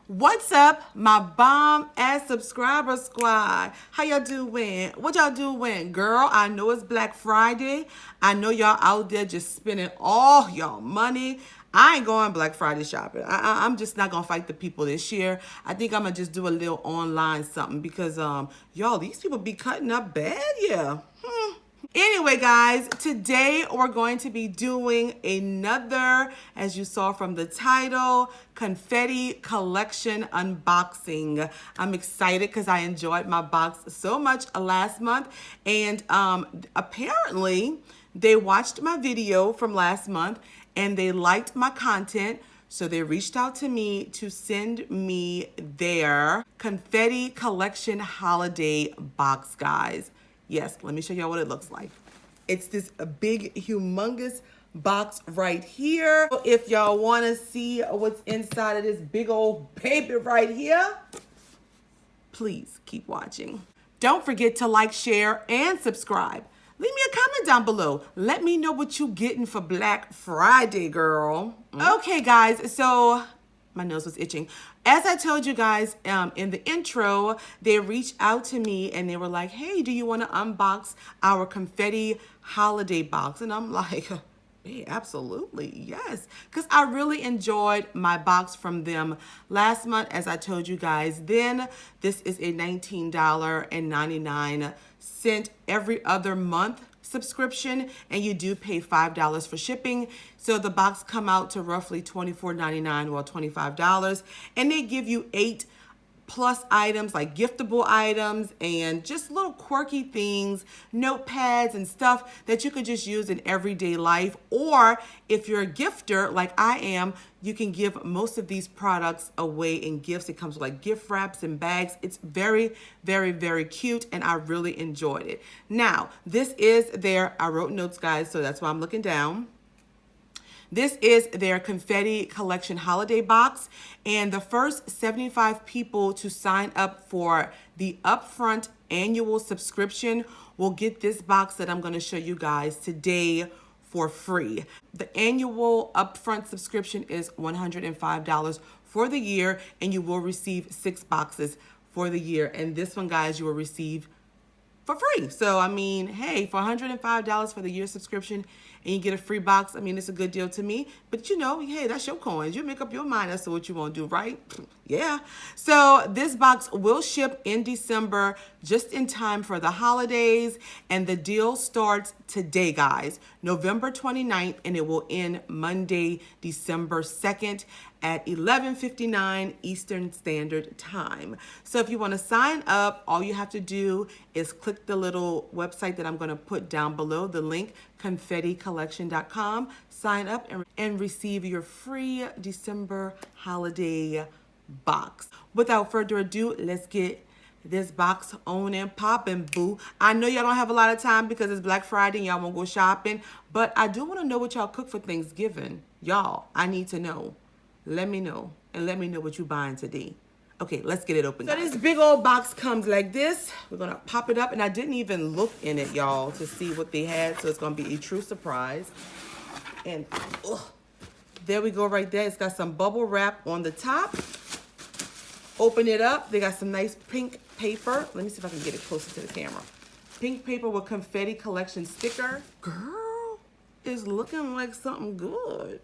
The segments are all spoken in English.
What's up, my bomb ass subscriber squad? How y'all doing? What y'all doing? Girl, I know it's Black Friday. I know y'all out there just spending all y'all money. I ain't going Black Friday shopping. I'm just not gonna fight the people this year. I think I'm gonna just do a little online something because y'all, these people be cutting up bad, yeah. Anyway, guys, today we're going to be doing another, as you saw from the title, Confetti Collection unboxing. I'm excited because I enjoyed my box so much last month, and apparently they watched my video from last month and they liked my content. So they reached out to me to send me their Confetti Collection Holiday Box, guys. Yes, let me show y'all what it looks like. It's this big, humongous box right here. If y'all want to see what's inside of this big old baby right here, please keep watching. Don't forget to like, share, and subscribe. Leave me a comment down below. Let me know what you getting for Black Friday, girl. Okay, guys, so my nose was itching. As I told you guys in the intro, they reached out to me and they were like, hey, do you want to unbox our Confetti Holiday Box? And I'm like, yeah, absolutely, yes. Because I really enjoyed my box from them last month, as I told you guys then. This is a $19.99 every other month subscription, and you do pay $5 for shipping. So the box come out to roughly $24.99 or $25, and they give you 8 plus items like giftable items and just little quirky things, notepads and stuff that you could just use in everyday life. Or if you're a gifter like I am, you can give most of these products away in gifts. It comes with like gift wraps and bags. It's very, very, very cute, and I really enjoyed it. Now, this is I wrote notes, guys, so that's why I'm looking down. This is their Confetti Collection Holiday Box, and the first 75 people to sign up for the Upfront annual subscription will get this box that I'm going to show you guys today for free. The annual Upfront subscription is $105 for the year, and you will receive 6 boxes for the year. And this one, guys, you will receive for free. So, I mean, hey, for $105 for the year subscription and you get a free box, I mean, it's a good deal to me. But, you know, hey, that's your coins. You make up your mind as to what you want to do, right? Yeah. So this box will ship in December, just in time for the holidays. And the deal starts today, guys, November 29th, and it will end Monday, December 2nd at 11:59 Eastern Standard Time. So if you want to sign up, all you have to do is click the little website that I'm going to put down below, the link, confetticollection.com. Sign up and receive your free December holiday box. Without further ado, let's get this box on and popping, boo. I know y'all don't have a lot of time because it's Black Friday and y'all won't go shopping, but I do want to know what y'all cook for Thanksgiving. Y'all, I need to know. Let me know, and let me know what you're buying today. Okay, let's get it open. So this big old box comes like this. We're gonna pop it up, and I didn't even look in it, y'all, to see what they had, so it's gonna be a true surprise. And there we go right there. It's got some bubble wrap on the top. Open it up. They got some nice pink paper. Let me see if I can get it closer to the camera. Pink paper with Confetti Collection sticker. Girl, it's looking like something good.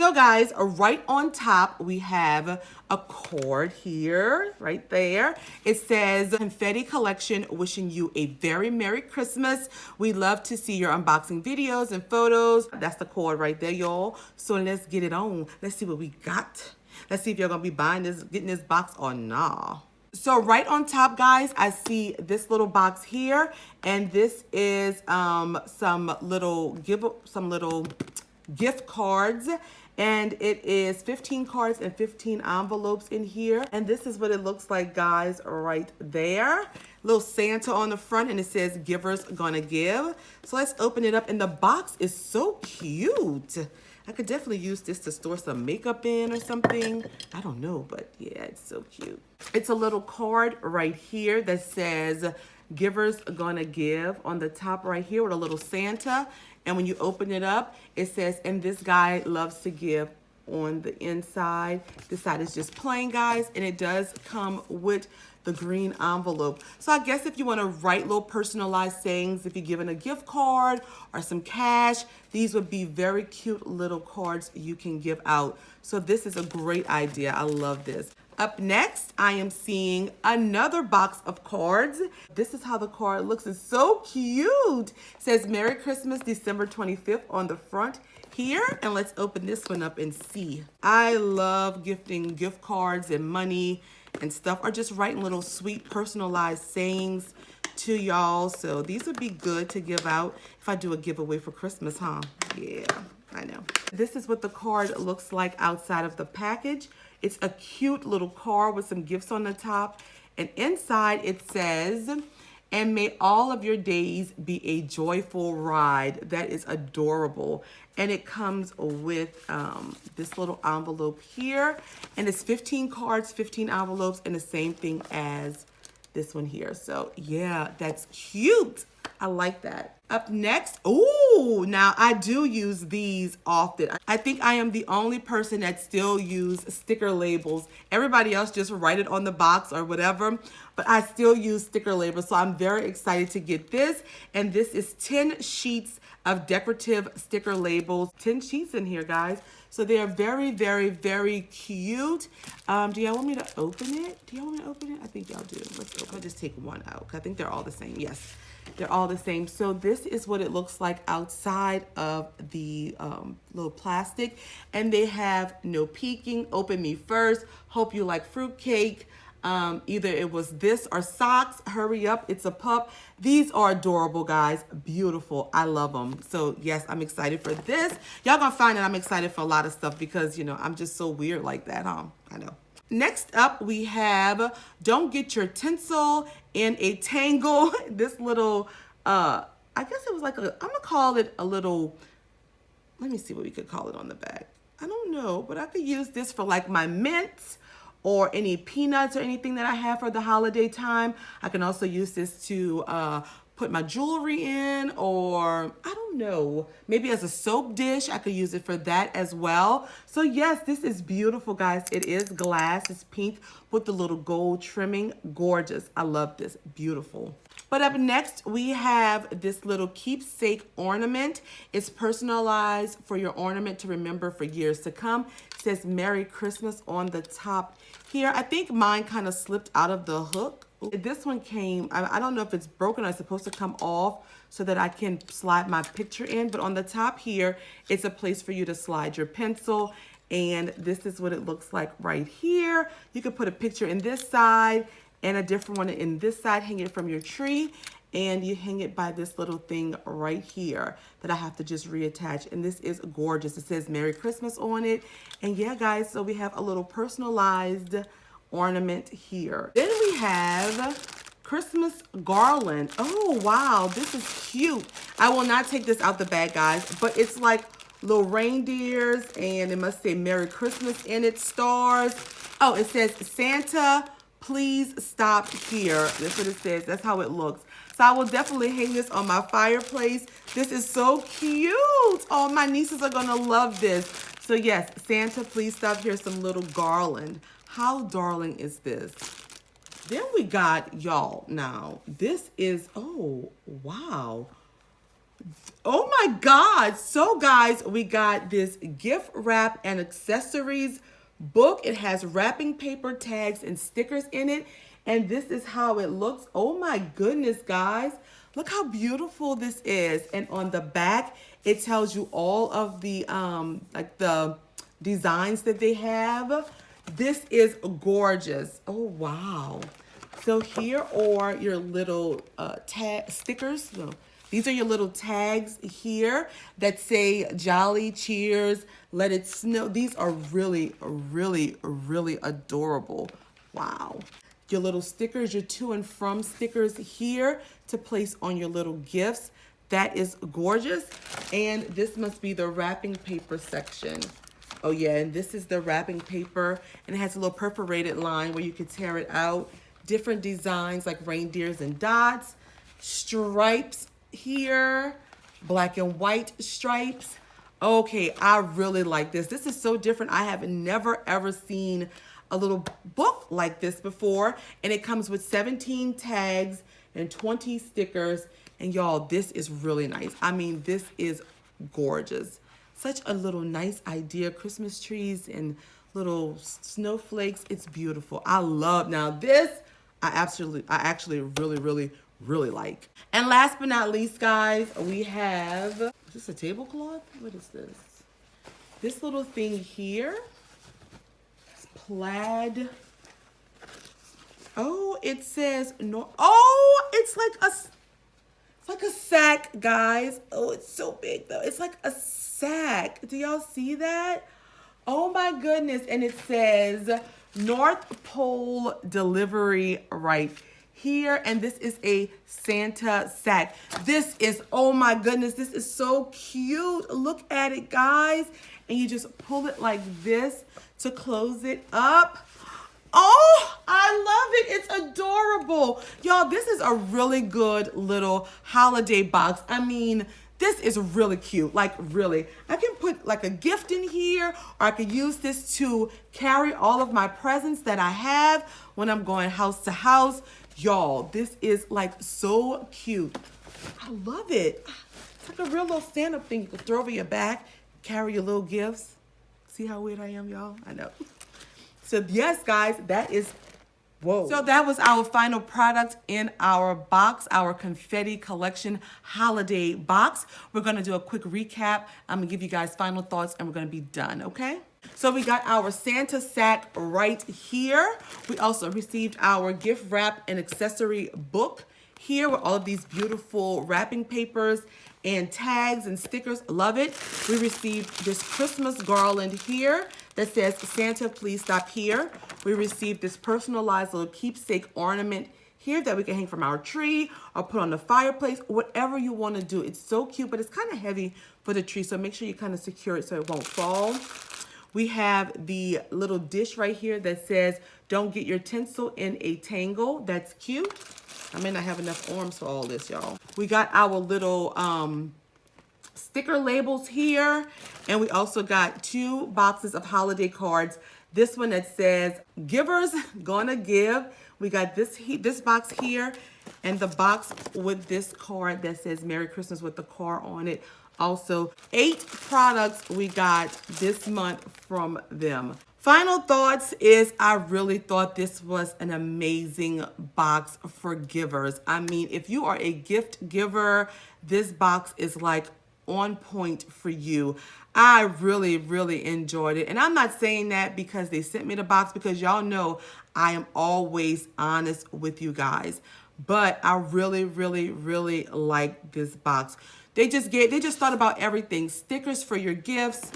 So guys, right on top, we have a card here, right there. It says, Confetti Collection wishing you a very Merry Christmas. We love to see your unboxing videos and photos. That's the card right there, y'all. So let's get it on. Let's see what we got. Let's see if you're gonna be buying this, getting this box or nah. So right on top, guys, I see this little box here, and this is some little gift cards. And it is 15 cards and 15 envelopes in here. And this is what it looks like, guys, right there. Little Santa on the front, and it says givers gonna give. So let's open it up. And the box is so cute. I could definitely use this to store some makeup in or something. I don't know, but yeah, it's so cute. It's a little card right here that says givers gonna give on the top right here with a little Santa. And when you open it up, it says, and this guy loves to give on the inside. This side is just plain, guys, and it does come with the green envelope. So I guess if you want to write little personalized sayings, if you're given a gift card or some cash, these would be very cute little cards you can give out. So this is a great idea. I love this. Up next, I am seeing another box of cards. This is how the card looks. It's so cute. It says Merry Christmas, December 25th on the front here. And let's open this one up and see. I love gifting gift cards and money and stuff, or just writing little sweet personalized sayings to y'all. So these would be good to give out if I do a giveaway for Christmas, huh? Yeah, I know. This is what the card looks like outside of the package. It's a cute little card with some gifts on the top. And inside it says, and may all of your days be a joyful ride. That is adorable. And it comes with this little envelope here. And it's 15 cards, 15 envelopes, and the same thing as this one here. So yeah, that's cute. I like that. Up next, ooh, now I do use these often. I think I am the only person that still use sticker labels. Everybody else just write it on the box or whatever, but I still use sticker labels. So I'm very excited to get this. And this is 10 sheets of decorative sticker labels. 10 sheets in here, guys. So they are very, very, very cute. Do y'all want me to open it? Do y'all want me to open it? I think y'all do. Let's open it. I'll just take one out because I think they're all the same. Yes. They're all the same. So this is what it looks like outside of the little plastic. And they have no peeking, open me first, hope you like fruitcake. Either it was this or socks, hurry up, it's a pup. These are adorable, guys. Beautiful. I love them. So yes, I'm excited for this. Y'all gonna find that I'm excited for a lot of stuff because, you know, I'm just so weird like that, huh? I know. Next up, we have Don't Get Your Tinsel in a Tangle. This little, I guess it was like I'm gonna call it a little, let me see what we could call it on the back. I don't know, but I could use this for like my mints or any peanuts or anything that I have for the holiday time. I can also use this to put my jewelry in, or I don't know, maybe as a soap dish. I could use it for that as well. So yes, this is beautiful, guys. It is glass. It's pink with the little gold trimming. Gorgeous. I love this. Beautiful. But up next, we have this little keepsake ornament. It's personalized for your ornament to remember for years to come. It says Merry Christmas on the top here. I think mine kind of slipped out of the hook. This one came, I don't know if it's broken or it's supposed to come off so that I can slide my picture in. But on the top here, it's a place for you to slide your pencil. And this is what it looks like right here. You can put a picture in this side and a different one in this side, hang it from your tree, and you hang it by this little thing right here that I have to just reattach. And this is gorgeous. It says Merry Christmas on it. And yeah, guys, so we have a little personalized ornament here. Then we have Christmas garland. Oh, wow, this is cute. I will not take this out the bag, guys, but it's like little reindeers, and it must say Merry Christmas in it, stars. Oh, it says Santa, please stop here. That's what it says. That's how it looks. So I will definitely hang this on my fireplace. This is so cute. Oh, my nieces are gonna love this. So yes, Santa, please stop here. Some little garland. How darling is this? Then we got, y'all, now, this is, oh, wow. Oh my God. So guys, we got this gift wrap and accessories book. It has wrapping paper, tags, and stickers in it. And this is how it looks. Oh my goodness, guys. Look how beautiful this is. And on the back, it tells you all of the, like the designs that they have. This is gorgeous. Oh, wow. So here are your little tag stickers. No, these are your little tags here that say Jolly, Cheers, Let It Snow. These are really, really, really adorable. Wow. Your little stickers, your to and from stickers here to place on your little gifts. That is gorgeous. And this must be the wrapping paper section. Oh yeah, and this is the wrapping paper, and it has a little perforated line where you can tear it out. Different designs like reindeers and dots, stripes here, black and white stripes. Okay, I really like this. This is so different. I have never ever seen a little book like this before. And it comes with 17 tags and 20 stickers. And y'all, this is really nice. I mean, this is gorgeous. Such a little nice idea. Christmas trees and little snowflakes. It's beautiful. I love, now this, I actually really like. And last but not least, guys, we have, is this a tablecloth? What is this? This little thing here. It's plaid. Oh, it says no. Oh, it's like a sack, guys. Oh, it's so big though. It's like a sack. Do y'all see that? Oh my goodness. And it says North Pole delivery right here. And this is a Santa sack. This is, oh my goodness, this is so cute. Look at it, guys. And you just pull it like this to close it up. Oh, I love it. It's adorable. Y'all, this is a really good little holiday box. I mean, this is really cute, like really. I can put like a gift in here, or I could use this to carry all of my presents that I have when I'm going house to house. Y'all, this is like so cute. I love it. It's like a real little stand-up thing. You can throw over your back, carry your little gifts. See how weird I am, y'all? I know. So yes, guys, that is, whoa. So that was our final product in our box, our Confetti Collection Holiday Box. We're gonna do a quick recap. I'm gonna give you guys final thoughts and we're gonna be done, okay? So we got our Santa sack right here. We also received our gift wrap and accessory book here with all of these beautiful wrapping papers and tags and stickers. Love it. We received this Christmas garland here that says, Santa, please stop here. We received this personalized little keepsake ornament here that we can hang from our tree or put on the fireplace, whatever you want to do. It's so cute, but it's kind of heavy for the tree, so make sure you kind of secure it so it won't fall. We have the little dish right here that says, don't get your tinsel in a tangle. That's cute. I may not have enough arms for all this, y'all. We got our little sticker labels here, and we also got 2 boxes of holiday cards. This one that says, givers gonna give. We got this box here, and the box with this card that says Merry Christmas with the car on it. Also, 8 products we got this month from them. Final thoughts is I really thought this was an amazing box for givers. I mean, if you are a gift giver, this box is like on point for you. I really enjoyed it. And I'm not saying that because they sent me the box, because y'all know I am always honest with you guys. But I really like this box. They just thought about everything. Stickers for your gifts,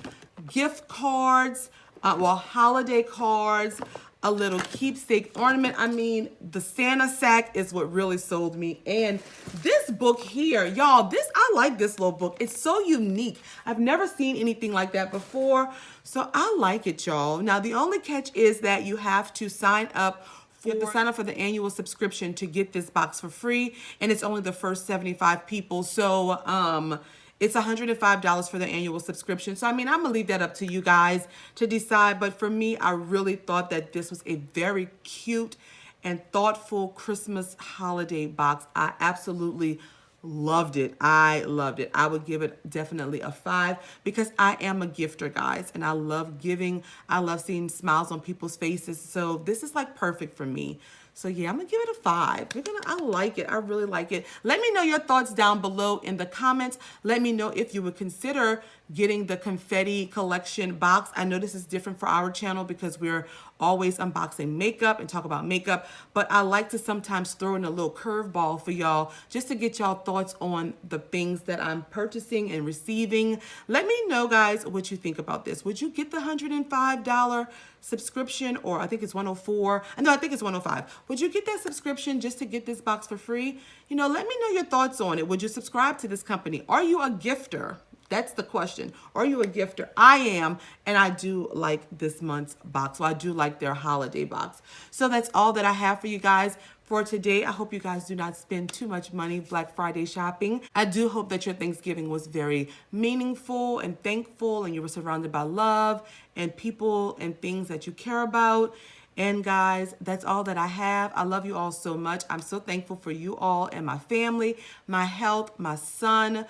gift cards, holiday cards, a little keepsake ornament. I mean, the Santa sack is what really sold me. And this book here, y'all, I like this little book. It's so unique. I've never seen anything like that before. So I like it, y'all. Now, the only catch is that you have to sign up. You have to sign up for the annual subscription to get this box for free. And it's only the first 75 people. So, it's $105 for the annual subscription. So, I mean, I'm going to leave that up to you guys to decide. But for me, I really thought that this was a very cute and thoughtful Christmas holiday box. I absolutely loved it. I loved it. I would give it definitely a 5 because I am a gifter, guys. And I love giving. I love seeing smiles on people's faces. So this is like perfect for me. So yeah, I'm gonna give it a 5. I like it. I really like it. Let me know your thoughts down below in the comments. Let me know if you would consider getting the Confetti Collection box. I know this is different for our channel because we're always unboxing makeup and talk about makeup, but I like to sometimes throw in a little curveball for y'all just to get y'all thoughts on the things that I'm purchasing and receiving. Let me know, guys, what you think about this. Would you get the $105 subscription, or I think it's $104? No, I think it's $105. Would you get that subscription just to get this box for free? You know, let me know your thoughts on it. Would you subscribe to this company? Are you a gifter? That's the question. Are you a gifter? I am, and I do like this month's box. So I do like their holiday box. So that's all that I have for you guys for today. I hope you guys do not spend too much money Black Friday shopping. I do hope that your Thanksgiving was very meaningful and thankful, and you were surrounded by love and people and things that you care about. And guys, that's all that I have. I love you all so much. I'm so thankful for you all and my family, my health, my son.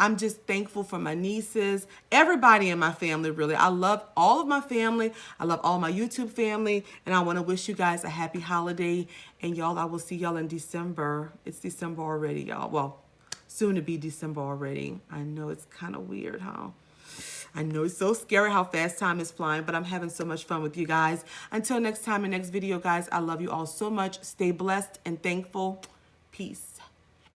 I'm just thankful for my nieces, everybody in my family, really. I love all of my family. I love all my YouTube family. And I want to wish you guys a happy holiday. And y'all, I will see y'all in December. It's December already, y'all. Well, soon to be December already. I know it's kind of weird, huh? I know it's so scary how fast time is flying, but I'm having so much fun with you guys. Until next time and next video, guys, I love you all so much. Stay blessed and thankful. Peace.